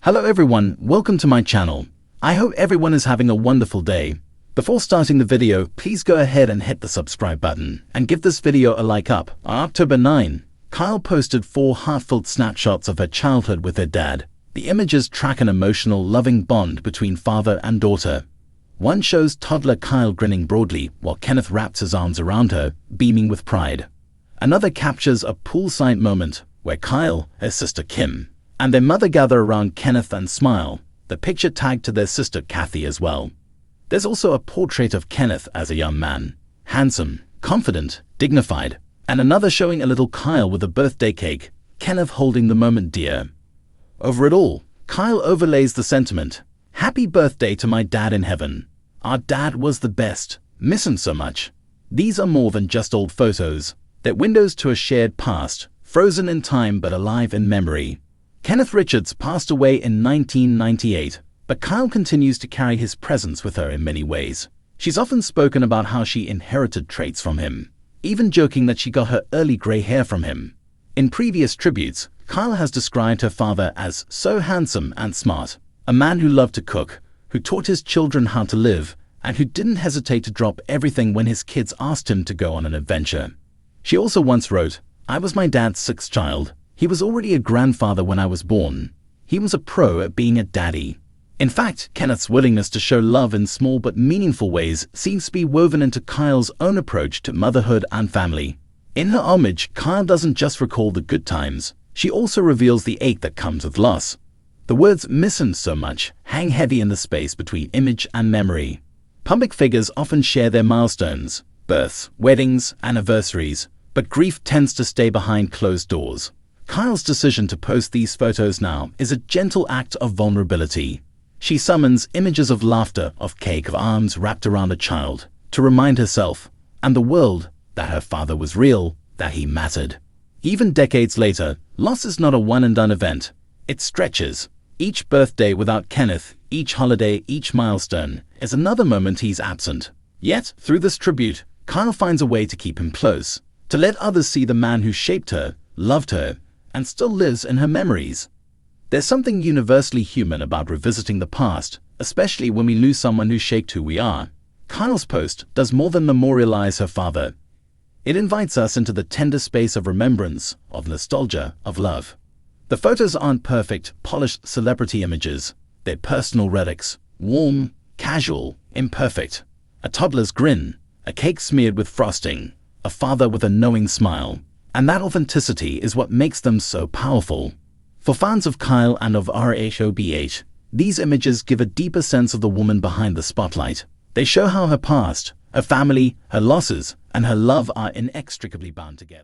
Hello everyone, welcome to my channel. I hope everyone is having a wonderful day. Before starting the video, please go ahead and hit the subscribe button and give this video a like up. On October 9, Kyle posted 4 heartfelt snapshots of her childhood with her dad. The images track an emotional, loving bond between father and daughter. One shows toddler Kyle grinning broadly while Kenneth wraps his arms around her, beaming with pride. Another captures a poolside moment where Kyle, her sister Kim, and their mother gather around Kenneth and smile, the picture tagged to their sister Kathy as well. There's also a portrait of Kenneth as a young man, handsome, confident, dignified, and another showing a little Kyle with a birthday cake, Kenneth holding the moment dear. Over it all, Kyle overlays the sentiment, "Happy birthday to my dad in heaven. Our dad was the best. Miss him so much." These are more than just old photos. They're windows to a shared past, frozen in time but alive in memory. Kenneth Richards passed away in 1998, but Kyle continues to carry his presence with her in many ways. She's often spoken about how she inherited traits from him, even joking that she got her early gray hair from him. In previous tributes, Kyle has described her father as so handsome and smart, a man who loved to cook, who taught his children how to live, and who didn't hesitate to drop everything when his kids asked him to go on an adventure. She also once wrote, "I was my dad's 6th child. He was already a grandfather when I was born. He was a pro at being a daddy." In fact, Kenneth's willingness to show love in small but meaningful ways seems to be woven into Kyle's own approach to motherhood and family. In her homage, Kyle doesn't just recall the good times, she also reveals the ache that comes with loss. The words "miss him so much" hang heavy in the space between image and memory. Public figures often share their milestones, births, weddings, anniversaries, but grief tends to stay behind closed doors. Kyle's decision to post these photos now is a gentle act of vulnerability. She summons images of laughter, of cake, of arms wrapped around a child, to remind herself and the world that her father was real, that he mattered. Even decades later, loss is not a one-and-done event. It stretches. Each birthday without Kenneth, each holiday, each milestone, is another moment he's absent. Yet, through this tribute, Kyle finds a way to keep him close, to let others see the man who shaped her, loved her, and still lives in her memories. There's something universally human about revisiting the past, especially when we lose someone who shaped who we are. Kyle's post does more than memorialize her father. It invites us into the tender space of remembrance, of nostalgia, of love. The photos aren't perfect, polished celebrity images. They're personal relics, warm, casual, imperfect. A toddler's grin, a cake smeared with frosting, a father with a knowing smile. And that authenticity is what makes them so powerful. For fans of Kyle and of RHOBH, these images give a deeper sense of the woman behind the spotlight. They show how her past, her family, her losses, and her love are inextricably bound together.